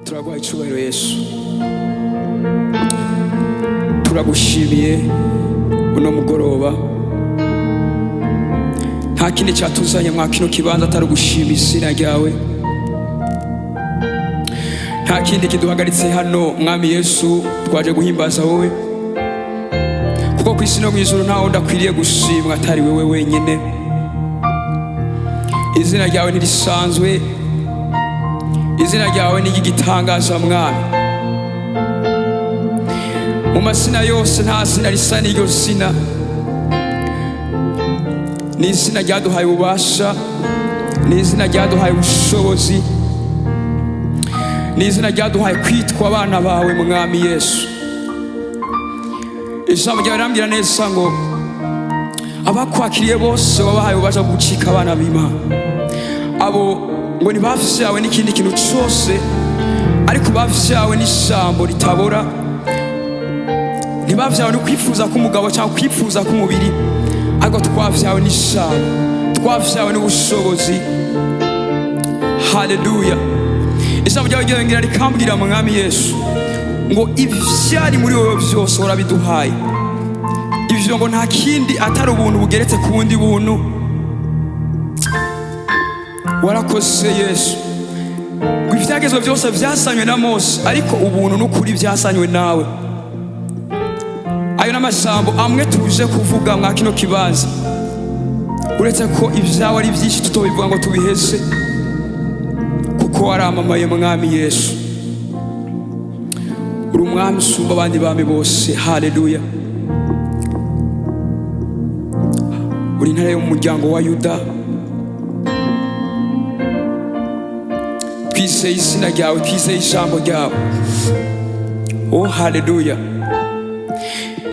turaguha icyubahiro Yesu, turagushimiye uno mugoroba. Nta kindi cyatuzanye mwa kino kibanza atari ugushima izina ryawe. Nta kindi kiduhagaritse hano mwami Yesu, twaje guhimbaza wowe, kuko ku isi no mu ijuru nta wundi akwiriye gushimwa atari wewe wenyine. Izina ryawe ntirisanzwe, izina ryawe ni igitangaza mwami. Mu mazina yose nta zina risa n'iryo zina. Ni izina ryaduhaye ububasha, ni izina ryaduhaye ubushobozi, ni izina ryaduhaye kwitwa abana bawe mwami Yesu. Ijambo ryawe rirambwira neza ngo abakwakiriye bose wabahaye ububasha bwo gucika abana b'Imana. Abo ngo ntibavyawe n'ikindi kintu cyose, ariko bavyawe n'ijambo ritabora. Ntibavyawe no kwifuza k'umugabo cyangwa kwifuza k'umubiri, ariko twavyawe n'ijambo, twavyawe n'ubushobozi. Haleluya. Ijambo ryawe ryongera rikambwira mwami Yesu ngo ivyari muri wowe byose warabiduhaye. Ivyo ngo nta kindi atari ubuntu bugeretse ku bundi buntu. Warakoze Yesu. Ngo ivyagezwe byose vyasanywe na Mose, ariko ubuntu n'ukuri vyasanywe nawe. Ayo n'amajambo amwe tuje kuvuga mwa kino kibanza, uretse ko ivyawe ari vyinshi tutobivuga ngo tubiheze, kuko waramamaye mwami Yesu. Uri umwami usumba abandi bami bose. Haleluya. Uri intare yo mu muryango wa Yuda. Twizeye izina ryawe, twizeye ijambo ryawe. Oh haleluya.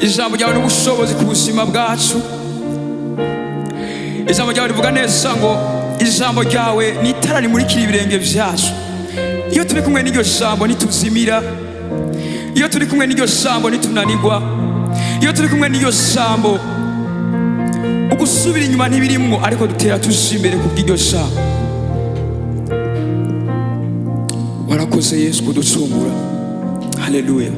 Ijambo ryawe n'ubushobozi ku buzima bwacu. Ijambo ryawe rivuga neza ngo ijambo ryawe ni itara rimurikira ibirenge vyacu. Iyo turi kumwe n'iryo jambo ntituzimira, iyo turi kumwe n'iryo jambo ntitunanirwa, iyo turi kumwe n'iryo jambo ugusubira inyuma ntibirimwo, ariko dutera tuja imbere kubw'iryo jambo. Warakoze Yesu kuducungura. Haleluya.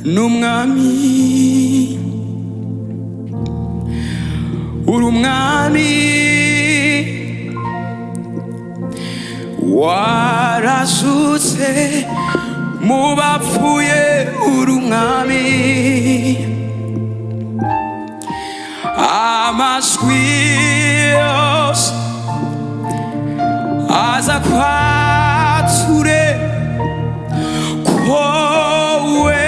N'umwami, uri umwami, warazutse mu bapfuye. Uri umwami, amajwi yose aza kwature kowe.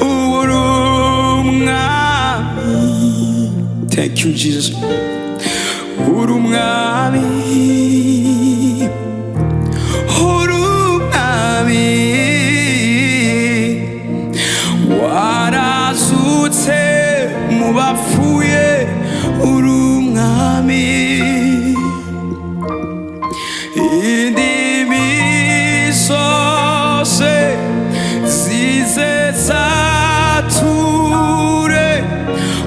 Uri umwami. Thank you Jesus. Uri umwami, uri umwami, warazutse mu bapfuye. Uri umwami, indimi zose zize zature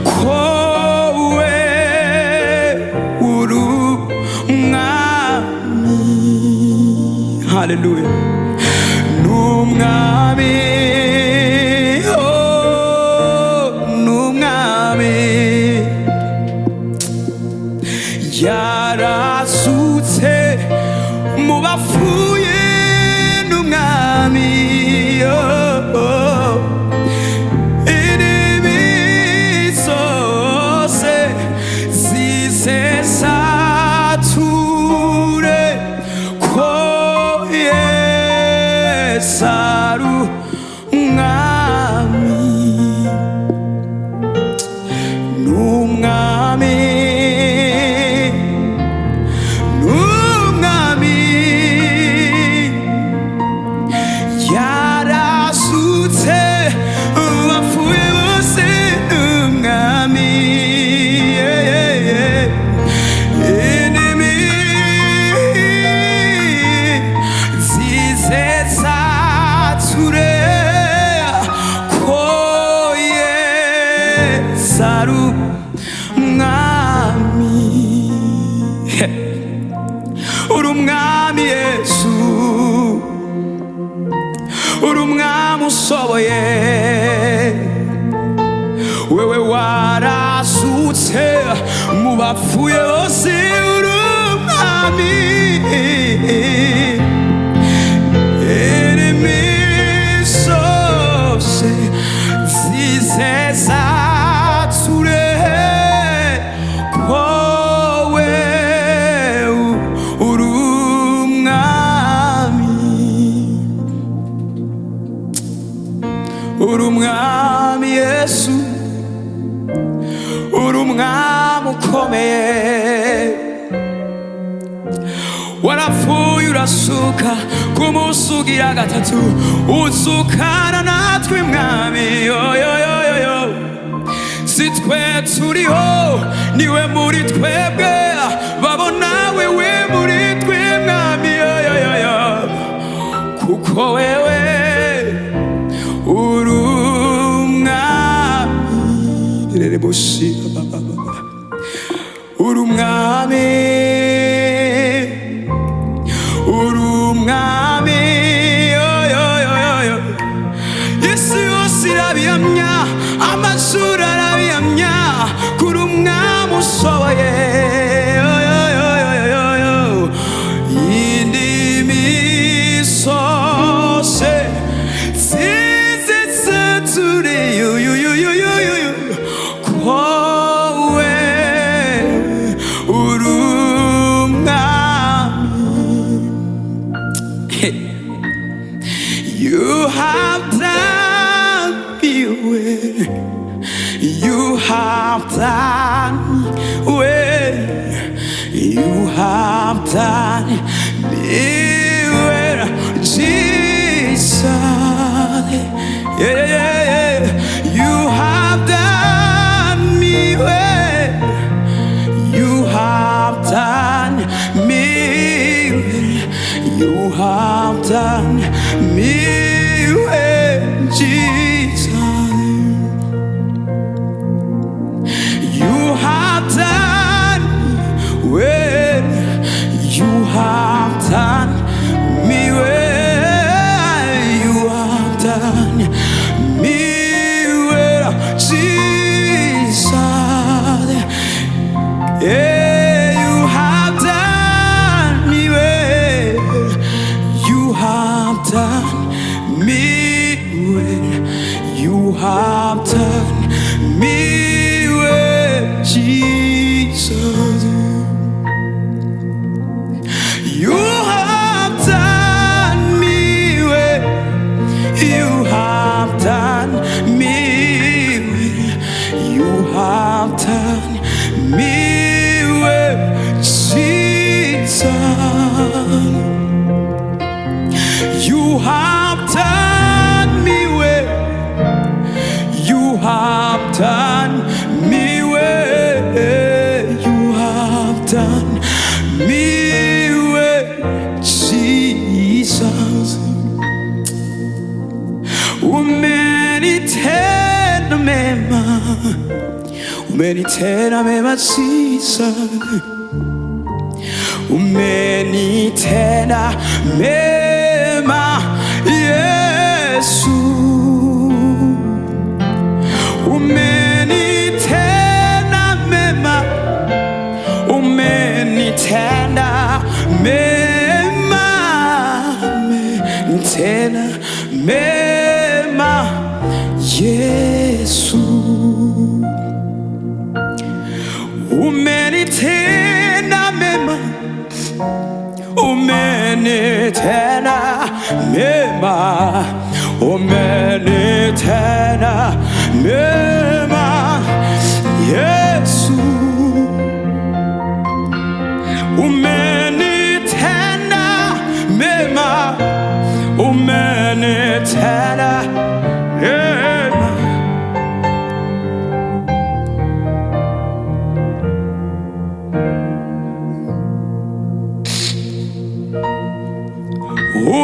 kowe. Uri umwami. Haleluya. N'umwami, oh n'umwami, yarazutse mu bapfuye. N'umwami, oh indimi zose zize zature ko Yesu ari umwami. N'umwami, n'umwami, yarazutse Yesu uri umwami usoboye wewe warazutse mu bapfuye bose uri umwami zose zizeza ture kowe uri umwami Yesu uri umwami ukomeye warapfuye urasuka ku munsi ugira gatatu uzukana natwe mwami yoyoyoyo si twe turiho niwe muri twebwe babona wewe muri twe mwami yoyoyoyo kuko wewe uri umwami uri umwami uri umwami isi yose irabihamya amashuri arabihamya kuri umwami usoboye indimi zose zizetse turi kowe uri umwami. You have done me well. You have done me well. You have done me well, Jesus. Yeah. You have done me well. You have done me well. You have done me well, Jesus. You have done well. You have done me well. You have done me well, Jesus. Yeah, you have done me well. You have done me well. You have done me well, Jesus. You have done me well. You have done me well. You have done me well, Jesus. You have done me well. You have done me well. You have done me well, Jesus. Umenitenda mema, umenitenda mema, Jesus. Umenitenda mema, Yesu. Umenitenda mema, umenitenda mema, umenitenda mema, Yesu. Umenitenda mema, umenitenda mema, umenitenda mema, Yesu. Umenitenda mema, umenitenda mema.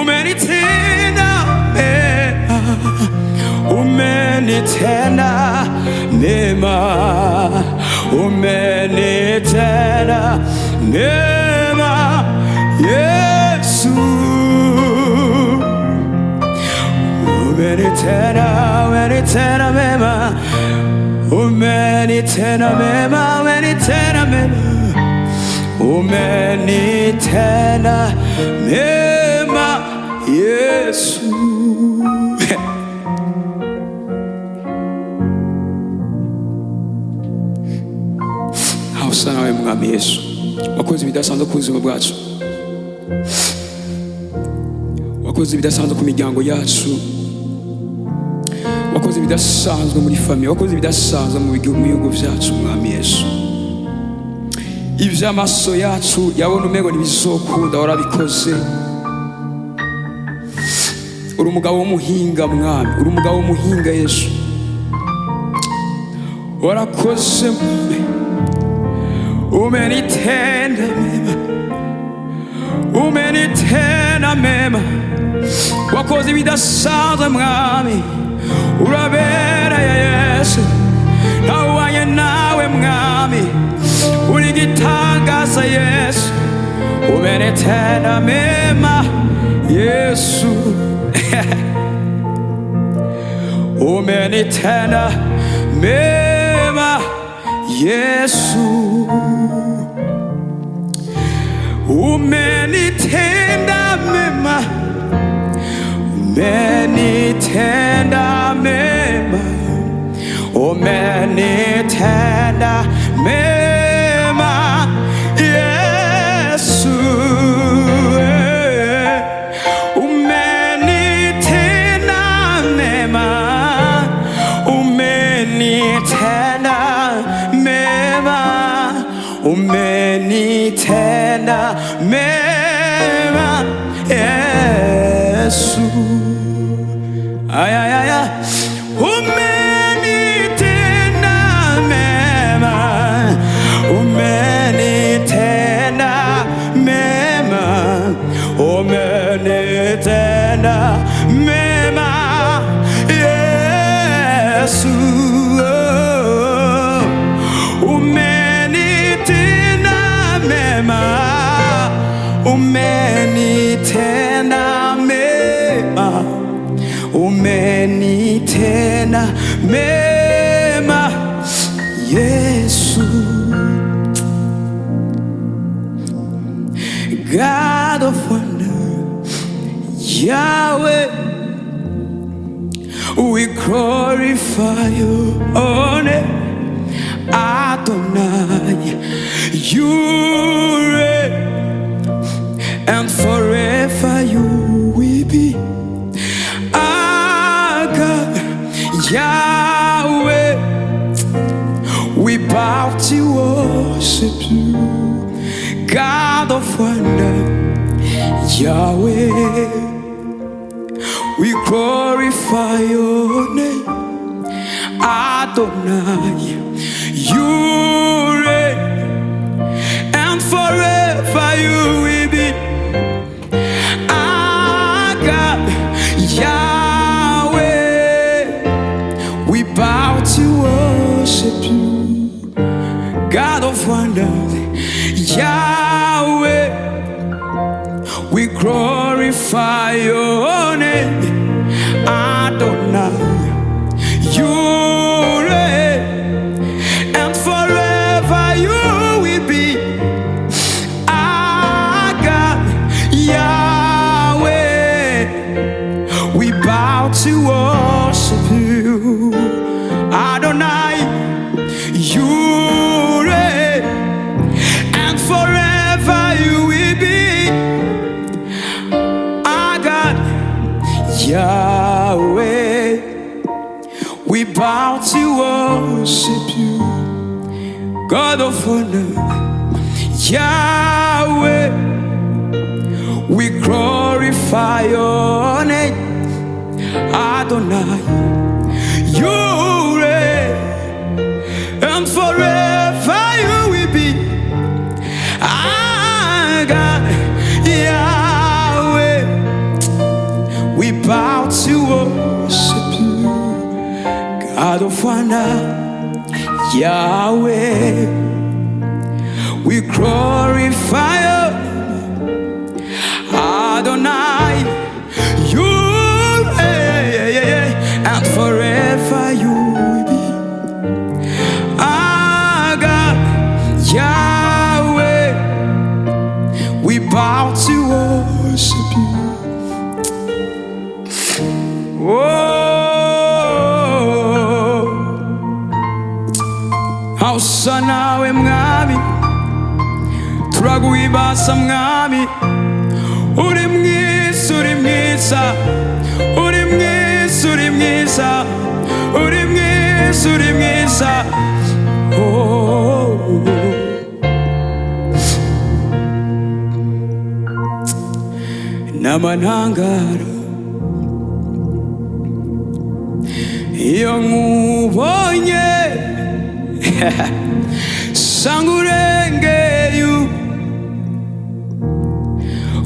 Umenitenda mema, umenitenda mema, umenitenda mema, Yesu. umenitenda, umenitenda mema, umenitenda mema, umenitenda mema, umenitenda mema, Yesu. Hausa nawe mwami Yesu, wakoze ibidasanzwe ku buzima bwacu, wakoze ibidasanzwe ku miryango yacu, wakoze ibidasanzwe muri famiye, wakoze ibidasanzwe mu bihugu byacu mwami Yesu. Ivy'amaso yacu yabona umego ntibizokunda, warabikoze. Uri umugabo w'umuhinga mwami, uri umugabo w'umuhinga Yesu, warakoze mwami, umenitenda mema, umenitenda mema, wakoze ibidasanzwe mwami, urabereye Yesu, ntawuhwanye nawe mwami, uri igitangaza Yesu, umenitenda mema Yesu. Umenitenda mema Yesu, umenitenda mema, umenitenda mema, umenitenda mema Yesu, umenitenda mema, umenitenda mema, umenitenda mema Yesu. Ay ay ay ay, umenitenda mema, umenitenda mema, umenitenda mema Yesu, umenitenda mema, umenitenda mema, umenitenda mema Yesu. God of wonder, Yahweh, we glorify you, One Adonai, you reign, and forever you will be our God, Yahweh, we bow to worship you, God of wonder, Yahweh, we glorify your name, Adonai, you reign, and forever you will be our God, Yahweh, we bow to worship you, God of wonders, Yahweh, we glorify your name, Adonai, you reign, and forever you will be our God, Yahweh, we bow to worship you, Adonai, you reign, and forever you will be our God, Yahweh, we bow to worship you, God of wonder, Yahweh, we glorify your name, Adonai, you reign, and forever you will be our God, Yahweh, we bow to worship you, God of wonder, Yahweh, we glorify you, Adonai, you reign, to worship you. Oh, hausa nawe mwami, turaguhimbaza mwami. Uri mwiza, uri mwiza, uri mwiza, uri mwiza, uri mwiza, uri mwiza. Oh, n'amanangara iyo nkubonye sanga urengeye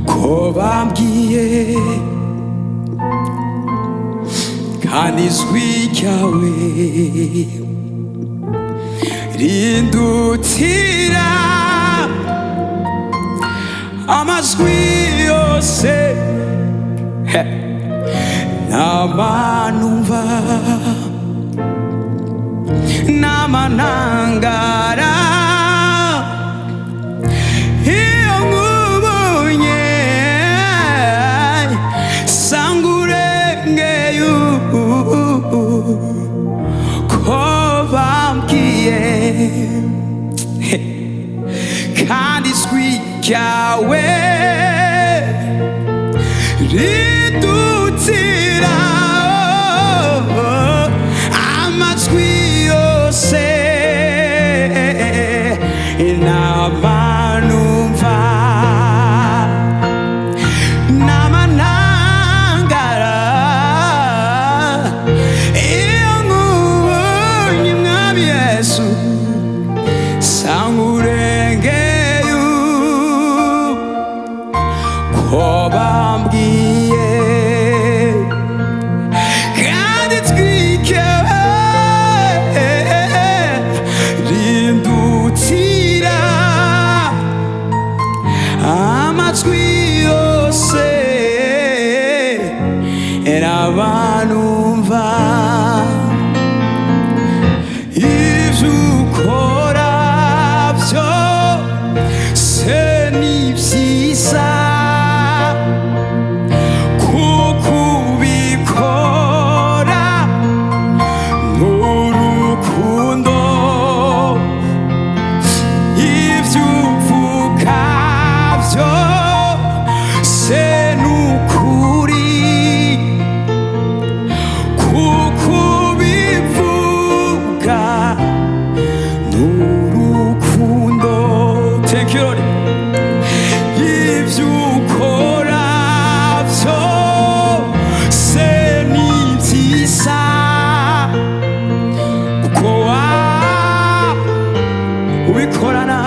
ko bambwiye, kandi ijwi ryawe rindutira amajwi yose n'amanumva n'amanangara iyo nkubonye sanga urengeye ko bambwiye, kandi ijwi ryawe ridutira amajwi yose n'amanumva n'amanangara iyo nkubonye mwami Yesu sanga urengeye ko bambwiye, kandi ijwi ryawe rindutira amajwi yose n'abanumva. Ivyo ukora vyose ni vyiza, kuko ubikora n'urukundo. Ivyo uvuga vyose ni ukuri, kuko ubivuga n'urukundo. Thank you, Lord. Ivyo ukora vyose ni vyiza, kuko ubikorana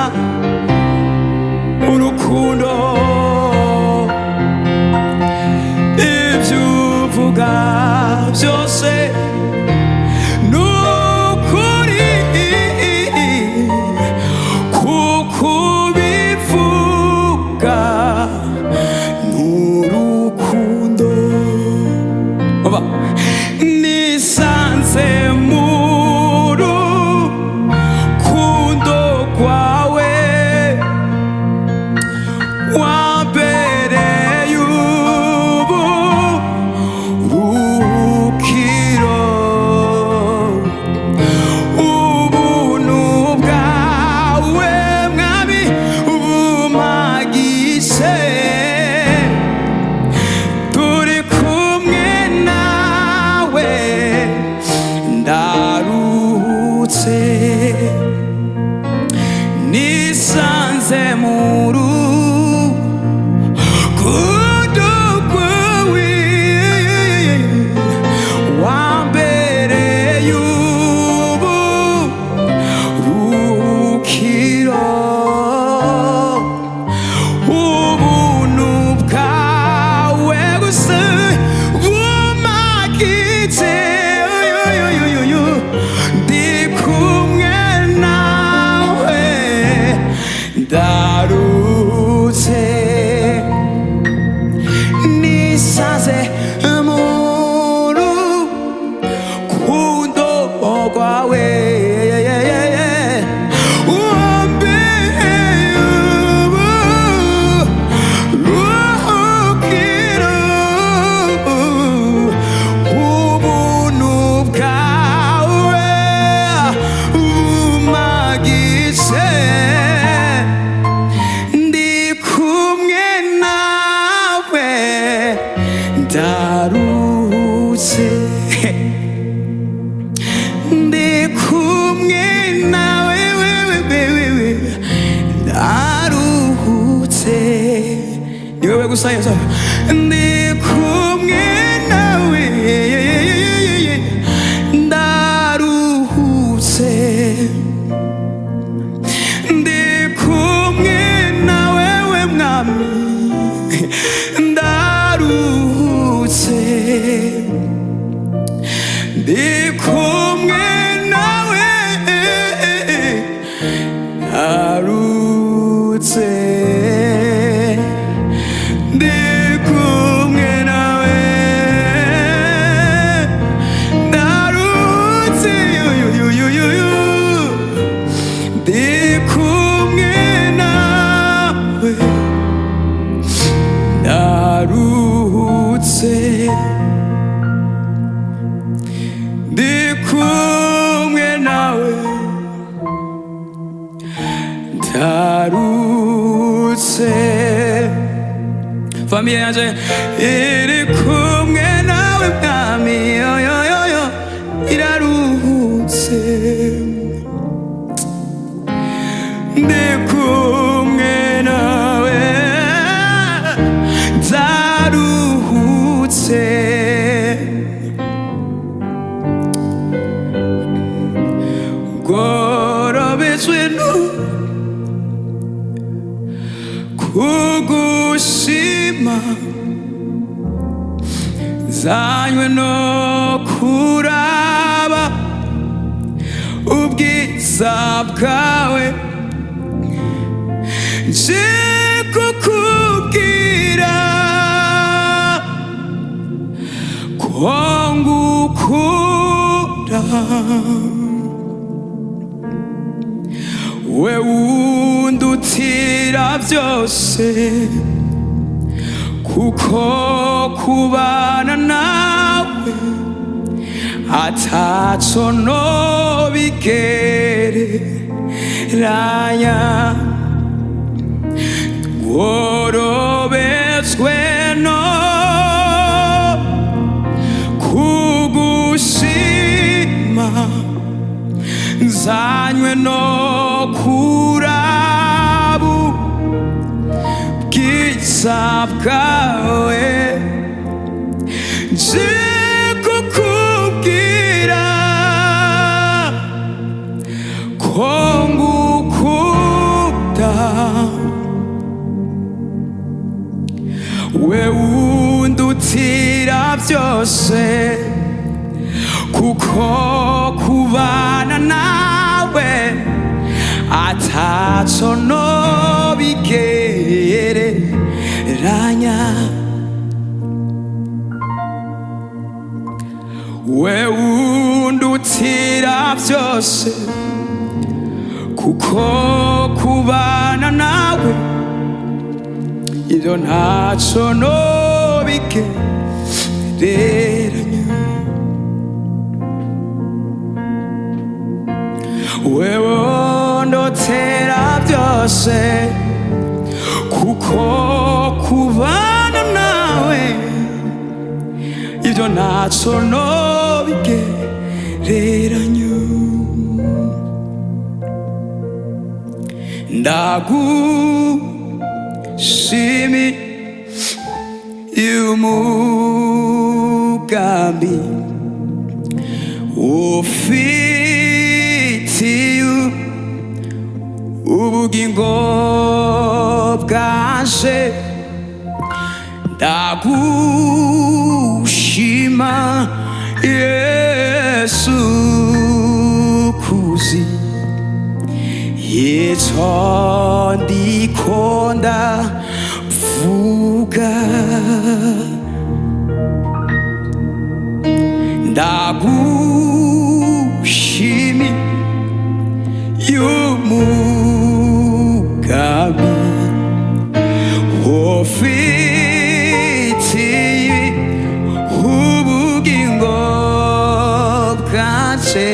urukundo. ndaruhutse ndi kumwe nawe wewe ndaruhutse ni wewe gusa Yesu ndi kumwe nawe ndaruhutse ndi kumwe nawe we mwami ndaruhutse ndi kumwe nawe ndaruhutse ndi kumwe nawe ndaruhutse ndi kumwe nawe ndaruhutse ndi kumwe nawe ndaruhutse famiye yanje iri kumwe nawe mwami yoyoyo iraruhutse ndi kumwe nawe ndaruhutse gorobetswe no kugushima zanywe no kuraba ubwiza bwawe nje kukubwira ko ngukunda we undutira byose kuko kubana nawe ataco nobigereranya worobetswe no kugushima nzanywe no kurabu bwiza bwawe nje kukubwira ko ngukunda we undutira byose kuko kubana nawe ataco nobigereranya we undutira byose kuko kubana nawe ibyo ntaco nobigereranya we undutira byose kuko kubana nawe ibyo ntaco nobigereranya ndagushimiye umugambi ufitiye ubugingo bwanje ndagushima Yesu kuzi ico ndiko ndavuga ndagushimiye umugambi ufitiye ubugingo bwanje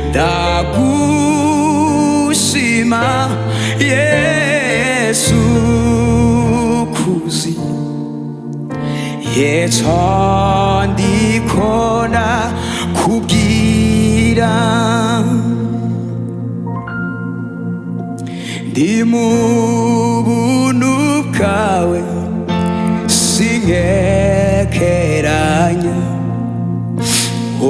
ndagushima Yesu kuzi 예전 니코나 kubwira ndi mu buntu bwawe sinkekeranya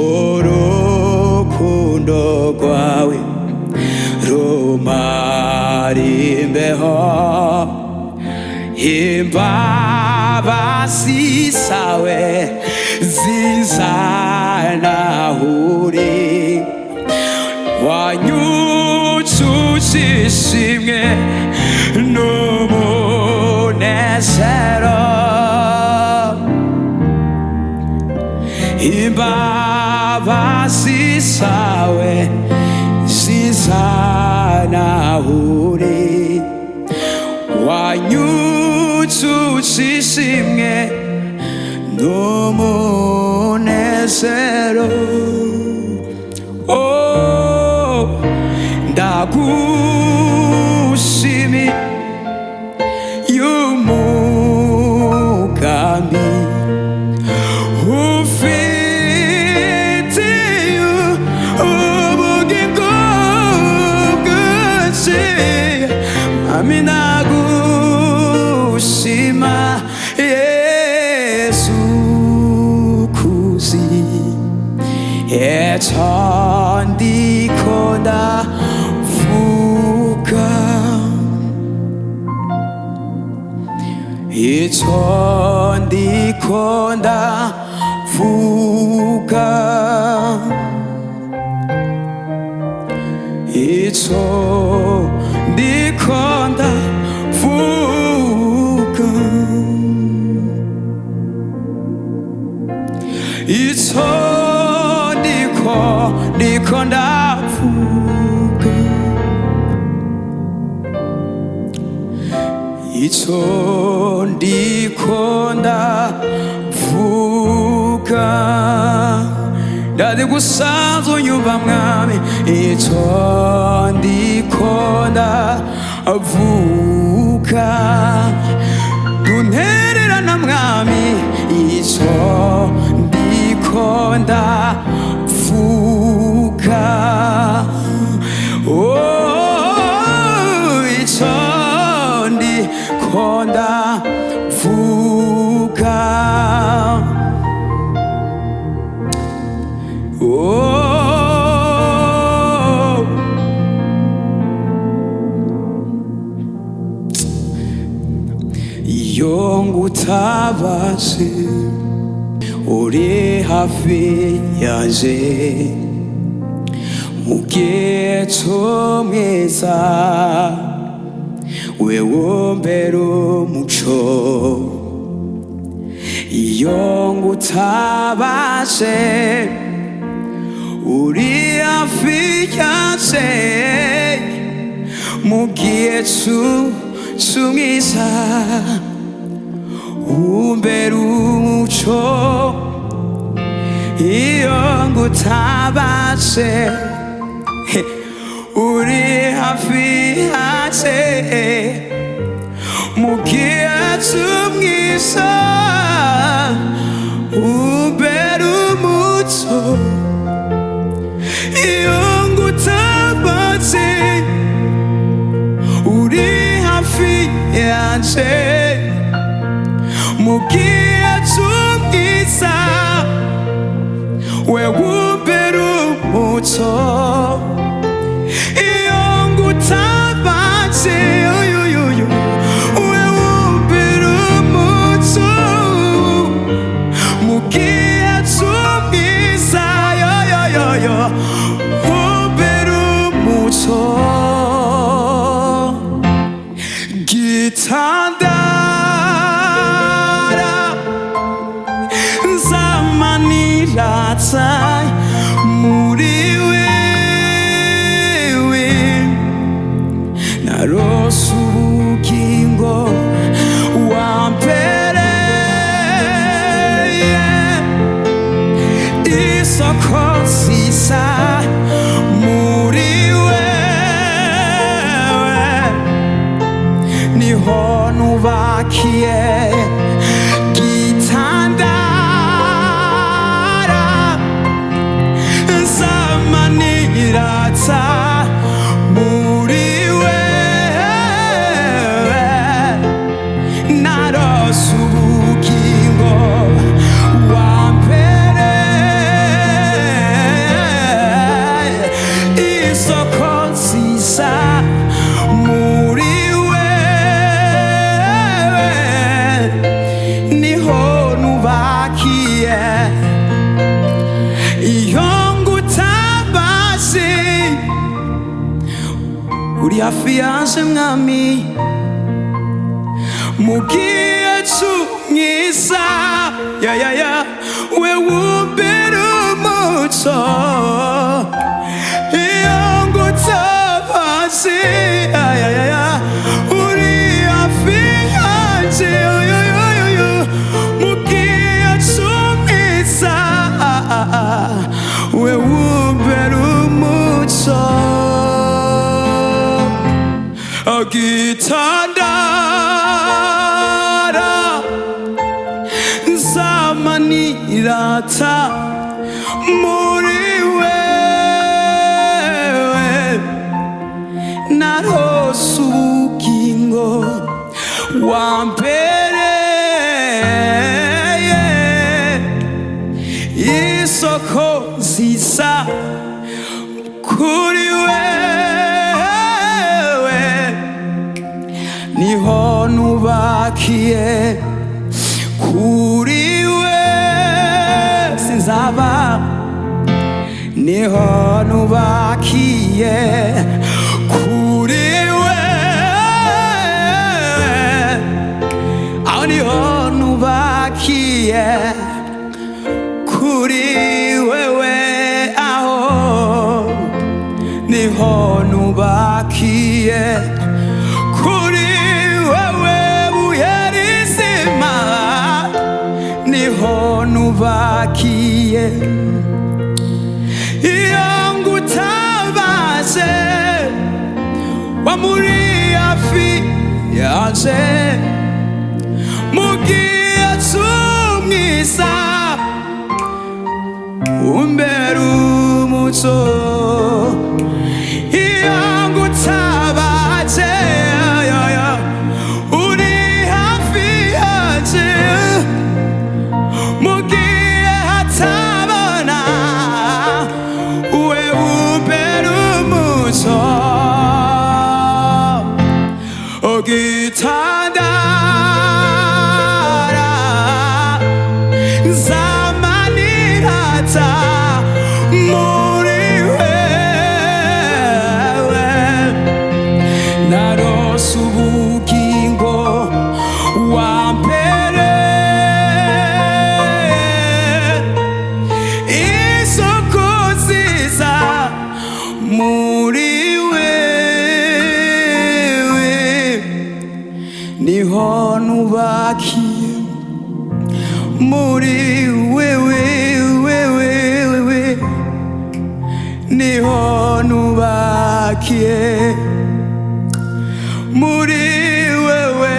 urukundo rwawe rumara imbeho imbabazi zawe zizanahuri wanyujuje ishimwe n'umunezero imbabazi zawe zizanahuri wanyujuje ishimwe n'umunezero ndagushimiye umugambi ufitiye ubugingo bwose mami nagushima Yesu kuzi 예전 니코나 fuka 예전 니코나 fuka 예전 니코나 fuka 예전 니코나 fuka 이천 니코나 fuka 나대고 사도 유방함이 이천 니코나 fuka 눈에리라 남감이 이천 니코나 fuka 이천 니코나 fuka 영구타바세 우리 하피야제 무게 총에사 외원배로 뭉쳐 영구타바세 우리 하피야제 무게 총에사 umberu mucho iyongu tabase uri hafi hase mugia tumisa umberu mucho iyongu tabase uri hafi hase mugia tumisa weumberu mucho iyongu tabase weumberu mucho mugia tumisa umberu mucho gitanda Zamaniratai muriwewe narosu ubugingo wampere isoko sisa muriwewe niho nubakiye gitanda hafi yanje mwami mugiye cy'umwiza we wumbera umuco iyo ngutabaje uri hafi yanje mugiye cy'umwiza we wumbera umuco agitandara nzamanirata muri wewe narose ubugingo wambereye isoko nziza kuri wewe niho nubakiye kuri we sinzaba niho nubakiye kuri we aho niho nubakiye kuri wewe aho niho nubakiye kuri wewe buye rizima niho nubakiye iyo ngutabaje wamuri hafi yanje mugiye cy'umwiza umbera umuco iyo ngutabaje uri hafi yanje mugiye hatabona we umbera umuco ogitandara nzamanirata muri wewe narose ubugingo wambereye isoko nziza muri wewe niho nubakiye muri wewe niho nubakiye muri wewe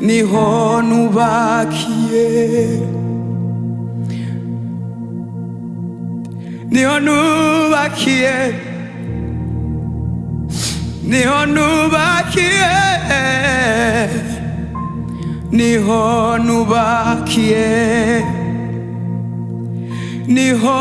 niho nubakiye niho nubakiye niho nubakiye niho nubakiye niho